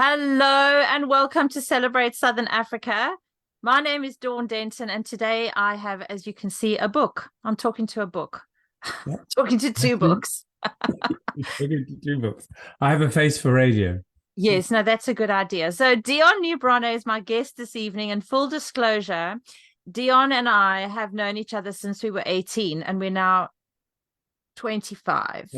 Hello and welcome to Celebrate Southern Africa. My name is Dawn Denton, and today I have, as you can see, a book. I'm talking to a book. Yep. Talking to two books. Talking to two books. I have a face for radio. Yes, no, that's a good idea. So Deon Newbronner is my guest this evening, and full disclosure, Deon and I have known each other since we were 18 and we're now 25.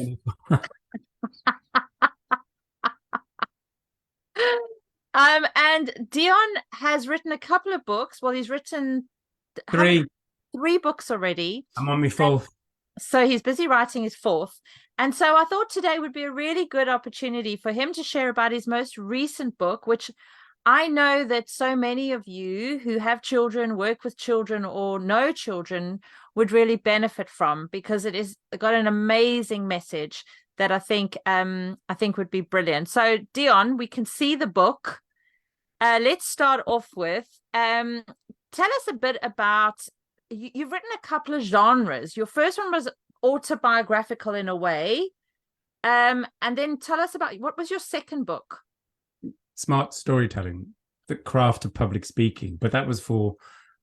And Deon has written a couple of books. Well, he's written Three. three books already. I'm on my fourth. So he's busy writing his fourth. And so I thought today would be a really good opportunity for him to share about his most recent book, which I know that so many of you who have children, work with children, or know children would really benefit from, because it is got an amazing message that I think would be brilliant. So Deon, we can see the book. Let's start off with tell us a bit about you've written a couple of genres. Your first one was autobiographical in a way, and then tell us about what was your second book. Smart storytelling, the craft of public speaking, but that was for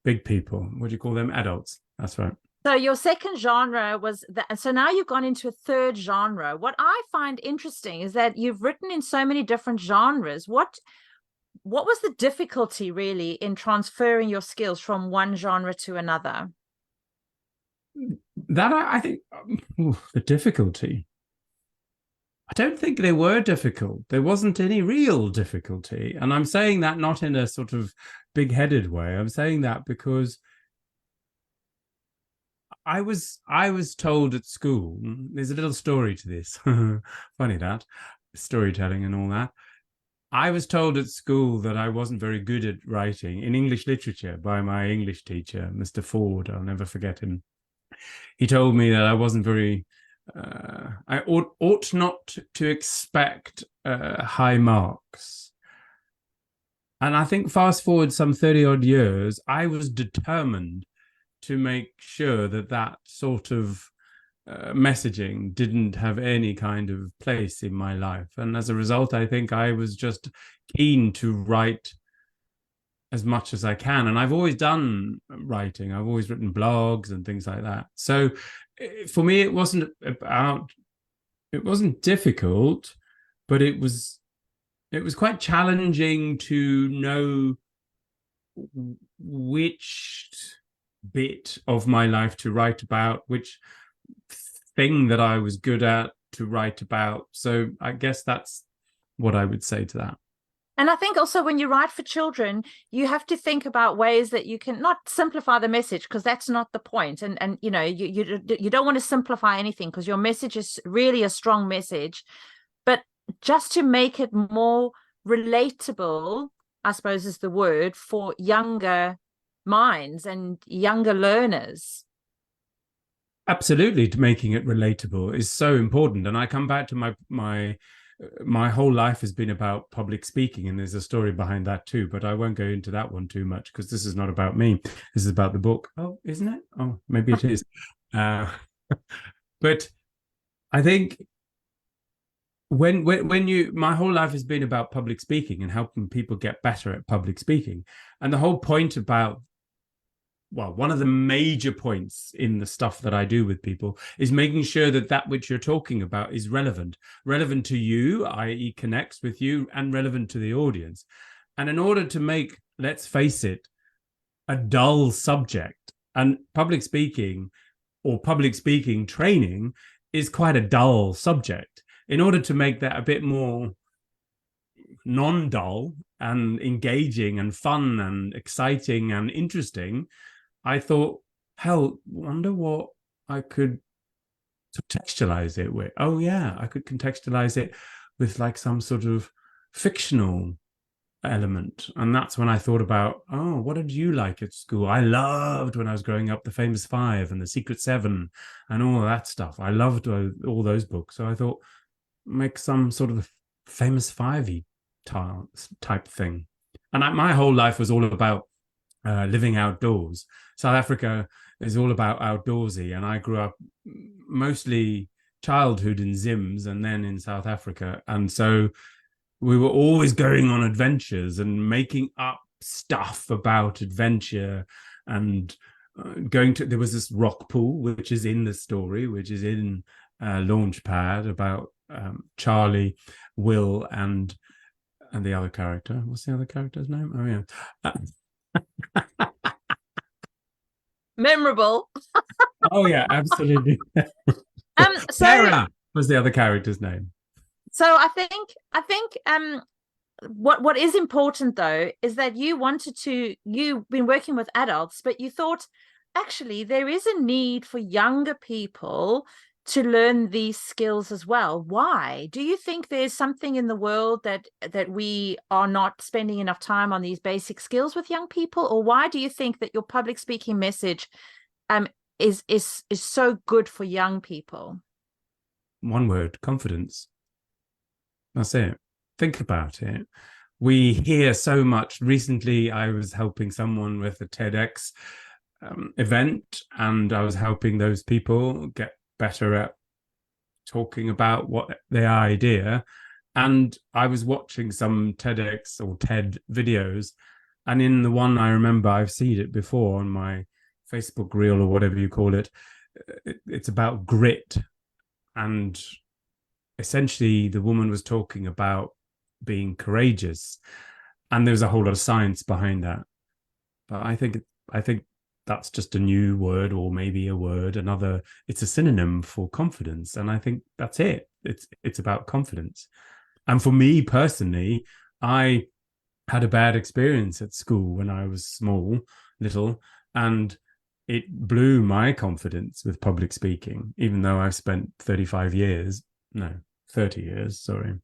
big people. What do you call them? Adults. That's right. So your second genre was that. So now you've gone into a third genre. What I find interesting is that you've written in so many different genres. What was the difficulty really in transferring your skills from one genre to another? That I think the difficulty. I don't think they were difficult. There wasn't any real difficulty. And I'm saying that not in a sort of big-headed way. I'm saying that because I was told at school, there's a little story to this. Funny that, storytelling and all that. I was told at school that I wasn't very good at writing in English literature by my English teacher, Mr. Ford. I'll never forget him. He told me that I wasn't very, I ought not to expect high marks. And I think fast forward some 30 odd years, I was determined to make sure that that sort of messaging didn't have any kind of place in my life. And as a result, I think I was just keen to write as much as I can. And I've always done writing. I've always written blogs and things like that. So for me, it wasn't difficult, but it was quite challenging to know which bit of my life to write about, which thing that I was good at to write about. So I guess that's what I would say to that. And I think also when you write for children, you have to think about ways that you can not simplify the message, because that's not the point. And you know, you don't want to simplify anything, because your message is really a strong message, but just to make it more relatable, I suppose is the word, for younger minds and younger learners. Absolutely, to making it relatable is so important. And I come back to my whole life has been about public speaking, and there's a story behind that too, but I won't go into that one too much because this is not about me. This is about the book. Oh, isn't it? Oh, maybe it is. But I think my whole life has been about public speaking and helping people get better at public speaking. And the whole point about, well, one of the major points in the stuff that I do with people is making sure that that which you're talking about is relevant to you, i.e. connects with you, and relevant to the audience. And in order to make, let's face it, a dull subject, and public speaking or public speaking training is quite a dull subject. In order to make that a bit more non-dull and engaging and fun and exciting and interesting, I thought, hell, wonder what I could contextualize it with. Oh, yeah, I could contextualize it with like some sort of fictional element. And that's when I thought about, oh, what did you like at school? I loved, when I was growing up, The Famous Five and The Secret Seven and all that stuff. I loved all those books. So I thought, make some sort of Famous Five-y type thing. And my whole life was all about living outdoors. South Africa is all about outdoorsy, and I grew up mostly childhood in Zims and then in South Africa. And so we were always going on adventures and making up stuff about adventure and there was this rock pool, which is in the story, which is in Launchpad, about Charlie, Will, and the other character. What's the other character's name? Oh yeah. Memorable. Oh yeah, absolutely. So Sarah was the other character's name. So I think what is important though is that you've been working with adults, but you thought actually there is a need for younger people to learn these skills as well. Why? Do you think there's something in the world that we are not spending enough time on these basic skills with young people? Or why do you think that your public speaking message is so good for young people? One word: confidence. That's it. Think about it. We hear so much. Recently, I was helping someone with a TEDx event, and I was helping those people get better at talking about what their idea. And I was watching some TEDx or TED videos, and in the one I remember, I've seen it before on my Facebook reel or whatever you call it. It's about grit, and essentially the woman was talking about being courageous, and there's a whole lot of science behind that. But I think that's just a new word, or maybe a word, it's a synonym for confidence. And I think that's it. It's about confidence. And for me personally, I had a bad experience at school when I was little, and it blew my confidence with public speaking, even though I've spent 30 years, sorry.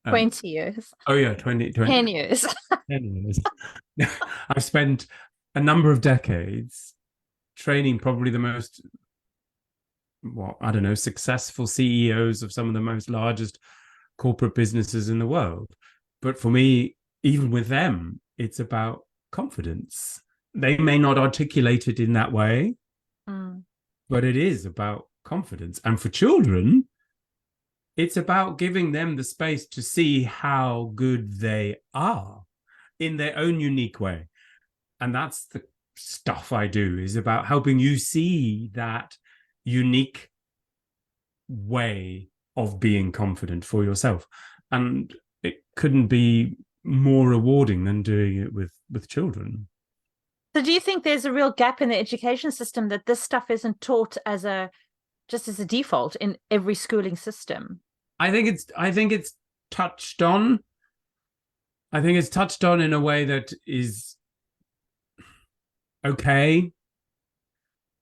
20 years. Oh yeah, 20 10 years. 10 years. I've spent a number of decades training probably the most, successful CEOs of some of the most largest corporate businesses in the world. But for me, even with them, it's about confidence. They may not articulate it in that way, but it is about confidence. And for children, it's about giving them the space to see how good they are in their own unique way. And that's the stuff I do, is about helping you see that unique way of being confident for yourself. And it couldn't be more rewarding than doing it with children. So do you think there's a real gap in the education system, that this stuff isn't taught just as a default in every schooling system? I think it's touched on. I think it's touched on in a way that is okay,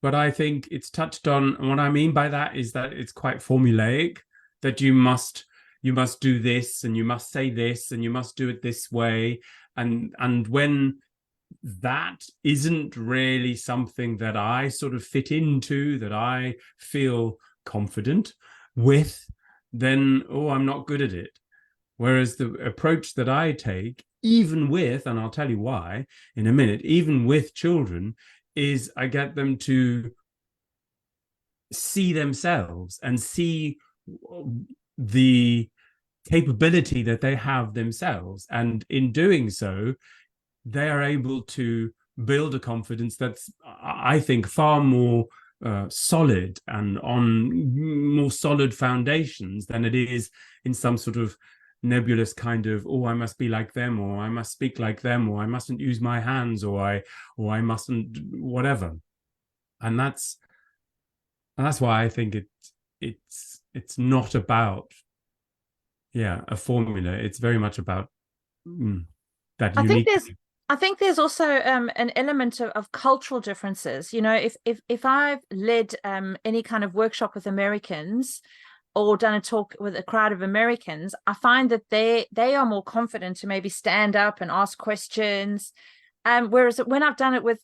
but I think it's touched on, and what I mean by that is that it's quite formulaic, that you must do this, and you must say this, and you must do it this way, and when that isn't really something that I sort of fit into, that I feel confident with, then I'm not good at it. Whereas the approach that I take, even with, and I'll tell you why in a minute, even with children, is I get them to see themselves and see the capability that they have themselves. And in doing so, they are able to build a confidence that's, I think, far more solid and on more solid foundations than it is in some sort of nebulous kind of, I must be like them, or I must speak like them, or I mustn't use my hands, or I mustn't whatever. And that's why I think it's not about a formula. It's very much about that unique. I think there's also an element of cultural differences. You know, if I've led any kind of workshop with Americans or done a talk with a crowd of Americans, I find that they are more confident to maybe stand up and ask questions. Whereas when I've done it with,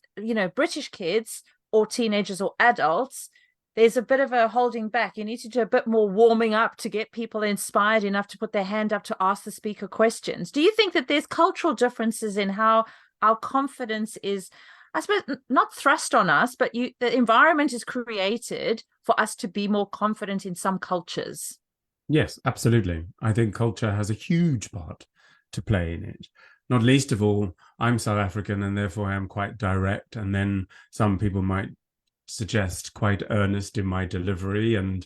British kids or teenagers or adults, there's a bit of a holding back. You need to do a bit more warming up to get people inspired enough to put their hand up to ask the speaker questions. Do you think that there's cultural differences in how our confidence is, I suppose, not thrust on us, but the environment is created for us to be more confident in some cultures? Yes, absolutely. I think culture has a huge part to play in it. Not least of all, I'm South African and therefore I am quite direct. And then some people might suggest quite earnest in my delivery. And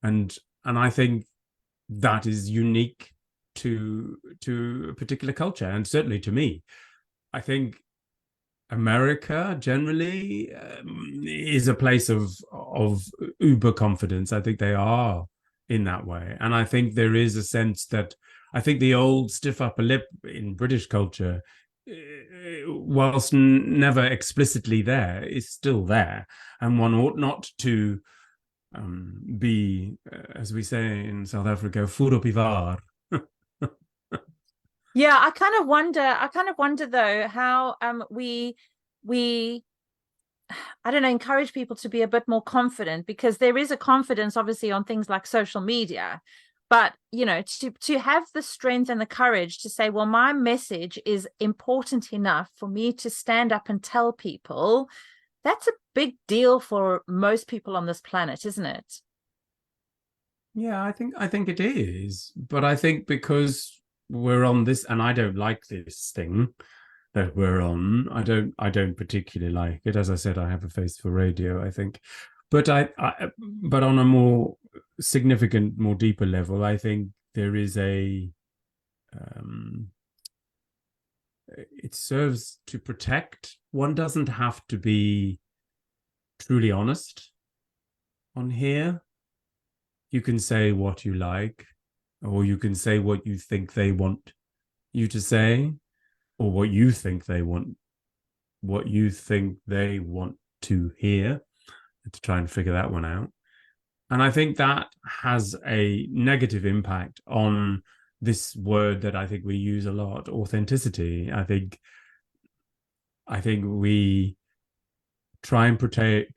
and I think that is unique to a particular culture, and certainly to me. I think America generally is a place of uber confidence. I think they are in that way, and I think there is a sense that I think the old stiff upper lip in British culture, whilst never explicitly there, is still there, and one ought not to be, as we say in South Africa, furo pivar. Yeah, I kind of wonder though how we I don't know, encourage people to be a bit more confident, because there is a confidence obviously on things like social media. But, you know, to have the strength and the courage to say, well, my message is important enough for me to stand up and tell people, that's a big deal for most people on this planet, isn't it? Yeah, I think it is, but I think because we're on this, and I don't like this thing that we're on. I don't particularly like it. As I said, I have a face for radio, I think, but but on a more significant, more deeper level, I think there is um, it serves to protect. One doesn't have to be truly honest on here. You can say what you like, or you can say what you think they want you to say, or what you think they want to hear, to try and figure that one out. And I think that has a negative impact on this word that I think we use a lot, authenticity. I think we try and portray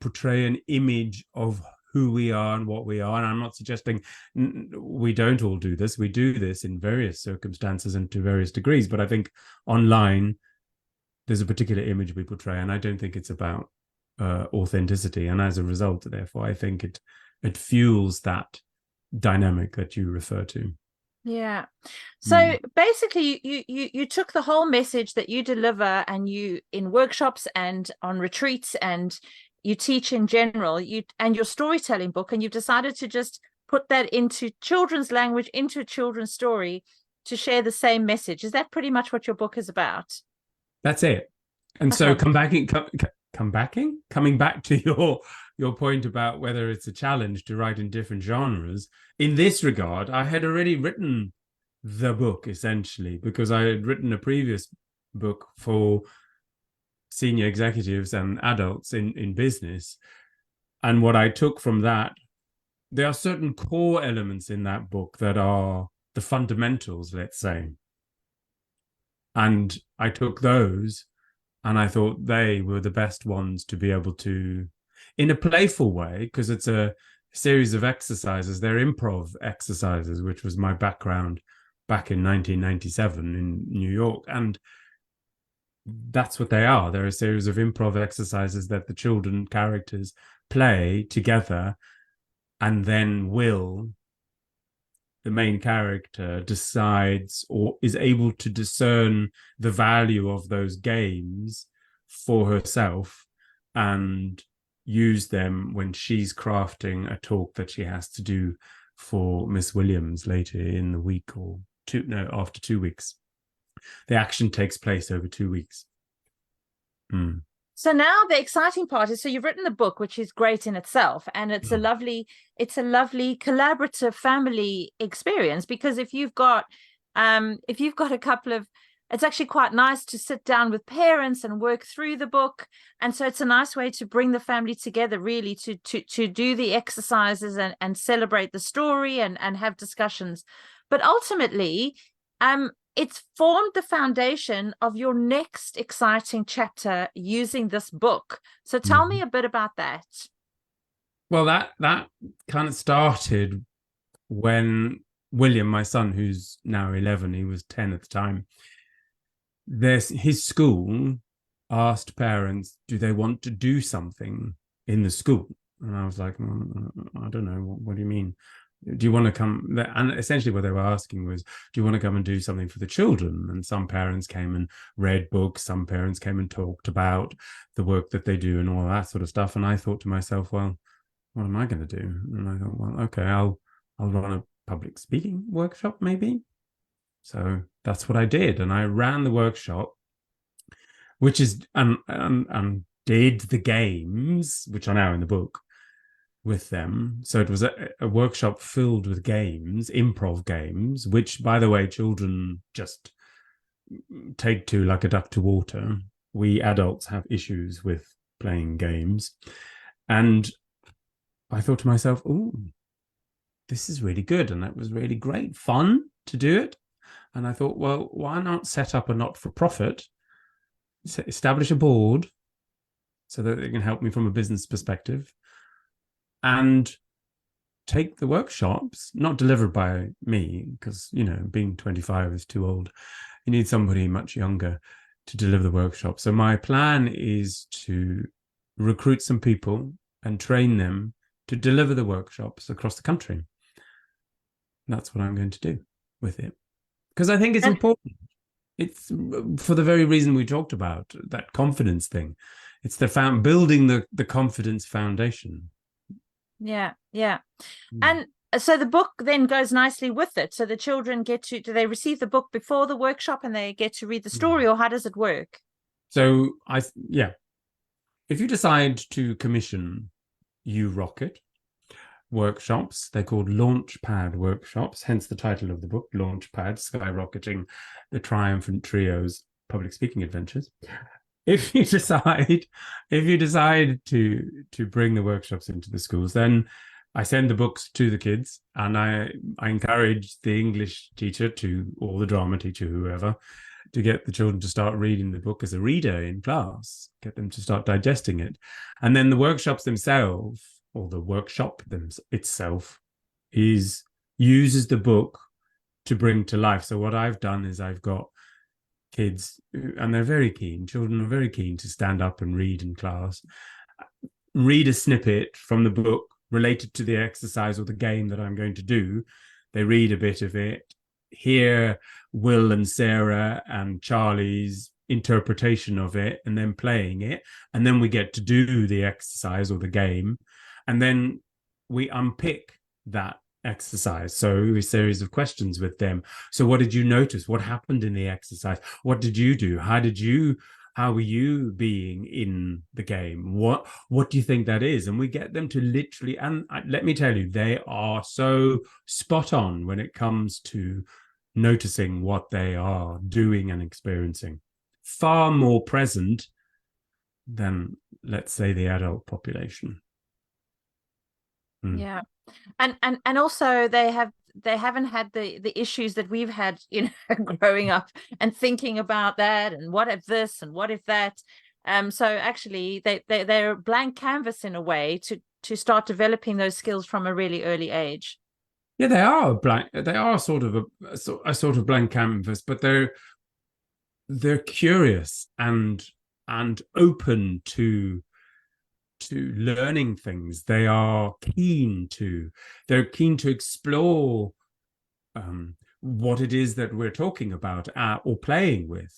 an image of who we are and what we are. And I'm not suggesting we don't all do this. We do this in various circumstances and to various degrees. But I think online, there's a particular image we portray, and I don't think it's about authenticity. And as a result, therefore, I think it fuels that dynamic that you refer to. Yeah. So basically you took the whole message that you deliver, and you in workshops and on retreats and you teach in general, you and your storytelling book, and you've decided to just put that into children's language, into a children's story, to share the same message. Is that pretty much what your book is about? That's it. And so Okay. coming back to your point about whether it's a challenge to write in different genres, in this regard, I had already written the book essentially, because I had written a previous book for senior executives and adults in business. And what I took from that, there are certain core elements in that book that are the fundamentals, let's say. And I took those, and I thought they were the best ones to be able to, in a playful way, because it's a series of exercises. They're improv exercises, which was my background back in 1997 in New York. And that's what they are. They're a series of improv exercises that the children characters play together, and then the main character decides or is able to discern the value of those games for herself and use them when she's crafting a talk that she has to do for Miss Williams later in the week, or after 2 weeks. The action takes place over 2 weeks. So now the exciting part is, so you've written the book, which is great in itself, and it's a lovely collaborative family experience, because if you've got a couple of, it's actually quite nice to sit down with parents and work through the book. And so it's a nice way to bring the family together, really, to do the exercises and celebrate the story and have discussions. But ultimately, it's formed the foundation of your next exciting chapter using this book. So tell me a bit about that. Well, that kind of started when William, my son, who's now 11, he was 10 at the time, his school asked parents, do they want to do something in the school? And I was like, I don't know, what do you mean? do you want to come? And essentially what they were asking was, do you want to come and do something for the children? And some parents came and read books, some parents came and talked about the work that they do and all that sort of stuff. And I thought to myself, well, what am I going to do? And I thought, well, okay, I'll run a public speaking workshop maybe. So that's what I did. And I ran the workshop, which is, and did the games, which are now in the book, with them. So it was a workshop filled with games, improv games, which, by the way, children just take to like a duck to water. We adults have issues with playing games. And I thought to myself, oh, this is really good. And it was really great fun to do it. And I thought, well, why not set up a not-for-profit, establish a board so that it can help me from a business perspective, and take the workshops, not delivered by me, because, you know, being 25 is too old. You need somebody much younger to deliver the workshop. So my plan is to recruit some people and train them to deliver the workshops across the country. That's what I'm going to do with it, because I think it's important. It's for the very reason we talked about, that confidence thing. It's the building the confidence foundation. Yeah. And so the book then goes nicely with it. So the children do they receive the book before the workshop and they get to read the story, or how does it work? So if you decide to commission You Rocket workshops, they're called Launchpad workshops, hence the title of the book, Launchpad, Skyrocketing, the Triumphant Trio's Public Speaking Adventures. If you decide to bring the workshops into the schools, then I send the books to the kids, and I encourage the English teacher or the drama teacher, whoever, to get the children to start reading the book as a reader in class, get them to start digesting it. And then the workshops themselves, or the workshop itself, uses the book to bring to life. So what I've done is I've got kids, and children are very keen to stand up and read in class, read a snippet from the book related to the exercise or the game that I'm going to do. They read a bit of it, hear Will and Sarah and Charlie's interpretation of it, and then playing it. And then we get to do the exercise or the game. And then we unpick that exercise. So a series of questions with them. So what did you notice? What happened in the exercise? What did you do? How were you being in the game? What do you think that is? And we get them to literally, and let me tell you, they are so spot on when it comes to noticing what they are doing and experiencing. Far more present than, let's say, the adult population. Yeah. And also they haven't had the issues that we've had, you know, growing up and thinking about that and what if this and what if that. So actually they're a blank canvas in a way to start developing those skills from a really early age. Yeah, they are sort of a sort of blank canvas, but they're curious and open to learning things. They're keen to explore what it is that we're talking about or playing with.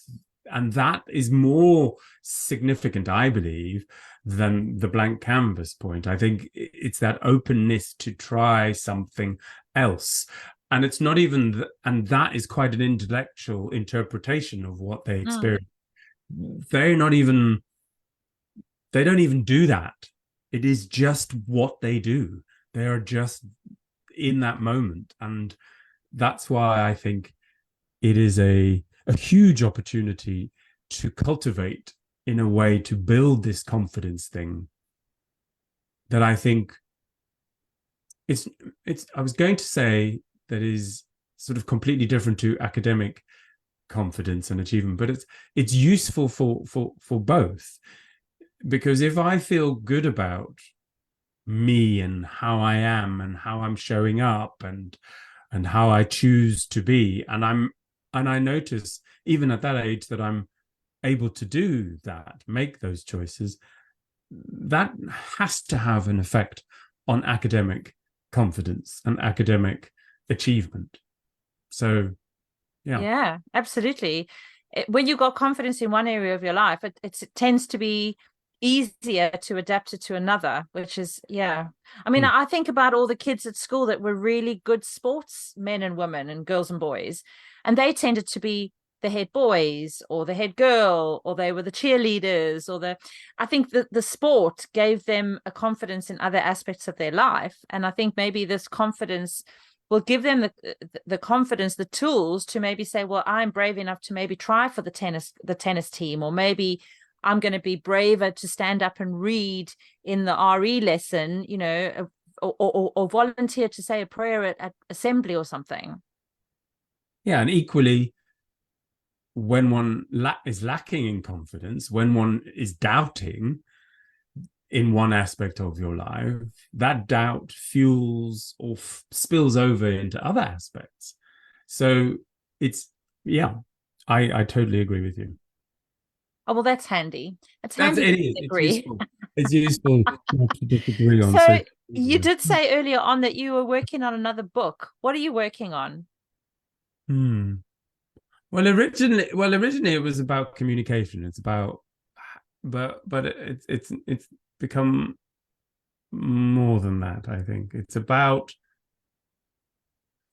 And that is more significant, I believe, than the blank canvas point. I think it's that openness to try something else. And it's not even, and that is quite an intellectual interpretation of what they experience. They don't even do that. It is just what they do. They are just in that moment. And that's why I think it is a huge opportunity to cultivate, in a way, to build this confidence thing that I think I was going to say that is sort of completely different to academic confidence and achievement, but it's useful for both. Because if I feel good about me and how I am and how I'm showing up and how I choose to be, and I notice even at that age that I'm able to do that, make those choices, that has to have an effect on academic confidence and academic achievement. So, yeah. Yeah, absolutely. When you got confidence in one area of your life, it tends to be easier to adapt it to another, which is, yeah. I mean, Mm. I think about all the kids at school that were really good sports men and women and girls and boys, and they tended to be the head boys or the head girl, or they were the cheerleaders, or I think that the sport gave them a confidence in other aspects of their life. And I think maybe this confidence will give them the confidence, the tools to maybe say, well, I'm brave enough to maybe try for the tennis team, or maybe I'm going to be braver to stand up and read in the RE lesson, you know, or volunteer to say a prayer at assembly or something. Yeah, and equally, when one is lacking in confidence, when one is doubting in one aspect of your life, that doubt fuels or spills over into other aspects. So it's, yeah, I totally agree with you. Oh, well, that's handy. It's That's handy it to is. It's disagree. useful. It's useful not to disagree on So certain you things. did say earlier on that you were working on another book. What are you working on? Hmm. Well, originally it was about communication. It's about, but it's become more than that. I think it's about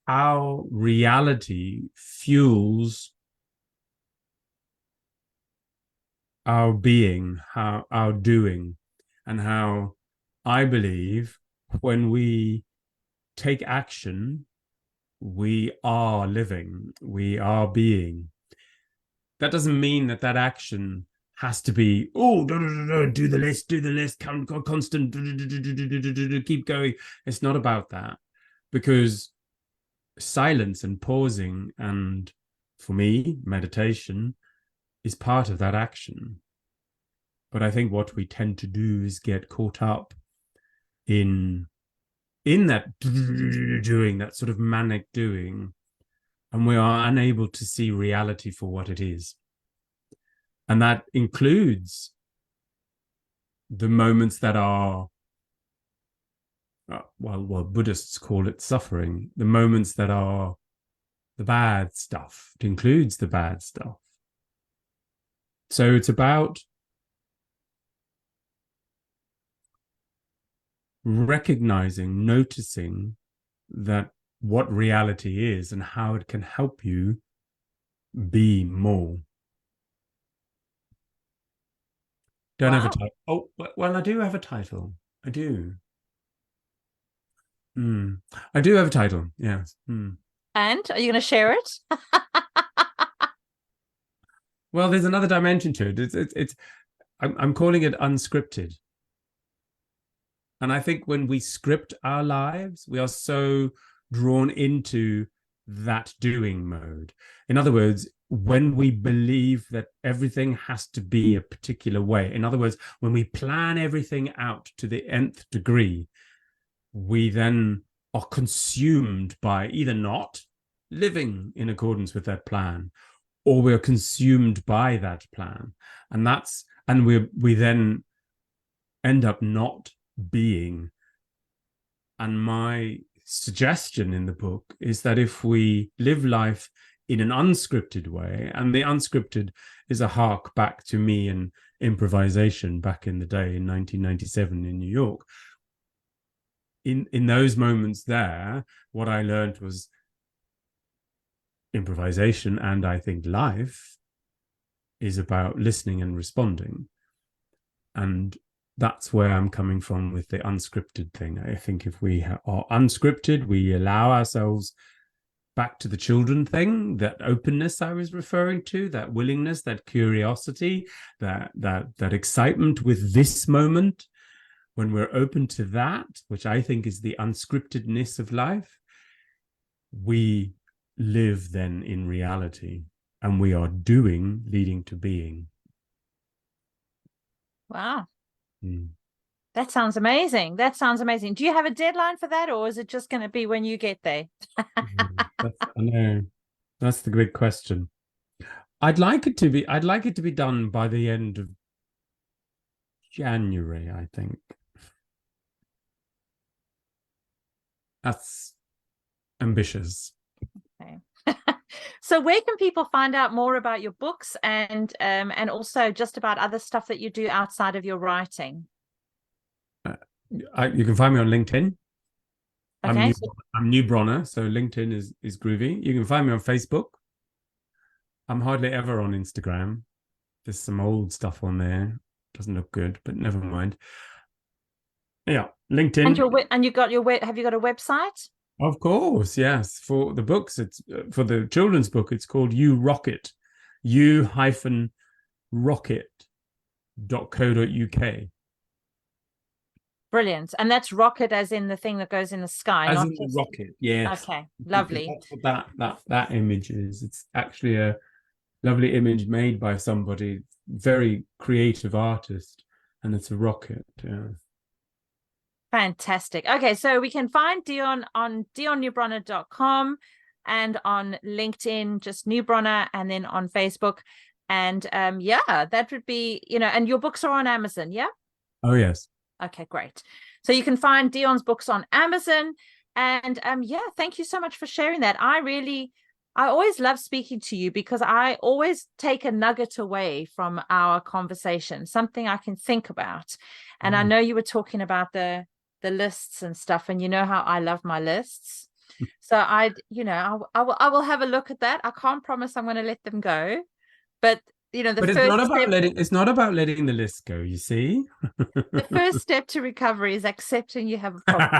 how reality fuels our being, how our doing, and how I believe when we take action, we are living, we are being. That doesn't mean that that action has to be, oh, do the list, constant, keep going. It's not about that, because silence and pausing, and for me, meditation is part of that action. But I think what we tend to do is get caught up in that doing, that sort of manic doing, and we are unable to see reality for what it is. And that includes the moments that are, well, Buddhists call it suffering, the moments that are the bad stuff. It includes the bad stuff. So it's about recognizing, noticing that what reality is and how it can help you be more. Don't have a Wow. title. Oh, well, I do have a title. I do. I do have a title. Yes. And are you going to share it? Well, there's another dimension to it. I'm calling it unscripted. And I think when we script our lives, we are so drawn into that doing mode. In other words, when we believe that everything has to be a particular way, in other words, when we plan everything out to the nth degree, we then are consumed by either not living in accordance with that plan, or we're consumed by that plan. And we then end up not being. And my suggestion in the book is that if we live life in an unscripted way, and the unscripted is a hark back to me and improvisation back in the day in 1997 in New York. In those moments there, what I learned was improvisation, and I think life is about listening and responding. And that's where I'm coming from with the unscripted thing. I think if we are unscripted, we allow ourselves back to the children thing, that openness I was referring to, that willingness, that curiosity, that excitement with this moment. When we're open to that, which I think is the unscriptedness of life, we live then in reality, and we are doing leading to being. Wow. Mm. That sounds amazing. That sounds amazing. Do you have a deadline for that, or is it just going to be when you get there? I know. That's the big question. I'd like it to be done by the end of January, I think. That's ambitious. Okay. So where can people find out more about your books and also just about other stuff that you do outside of your writing? You can find me on LinkedIn. Okay. I'm Newbronner, so LinkedIn is groovy. You can find me on Facebook. I'm hardly ever on Instagram. There's some old stuff on there. Doesn't look good, but never mind. Yeah, LinkedIn. And you got have you got a website? Of course, yes. For the books, it's for the children's book, it's called You Rocket, u-rocket.co.uk. Brilliant. And that's rocket as in the thing that goes in the sky, As not in the just... rocket, yes. Okay, lovely. That's what that image is. It's actually a lovely image made by somebody, very creative artist, and it's a rocket. Yeah. Fantastic. Okay, so we can find Deon on deonnewbronner.com and on LinkedIn, just Newbronner, and then on Facebook. And yeah, that would be, and your books are on Amazon, yeah? Oh, yes. Okay, great. So you can find Deon's books on Amazon. And yeah, thank you so much for sharing that. I always love speaking to you because I always take a nugget away from our conversation, something I can think about. And I know you were talking about the lists and stuff, and you know how I love my lists. So I will have a look at that. I can't promise I'm going to let them go, but But it's not about letting the list go, you see. The first step to recovery is accepting you have a problem.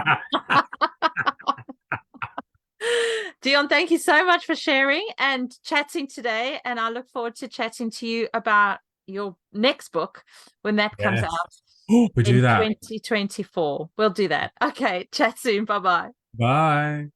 Deon, thank you so much for sharing and chatting today. And I look forward to chatting to you about your next book when that comes out. We do that. 2024. We'll do that. Okay. Chat soon. Bye-bye. Bye.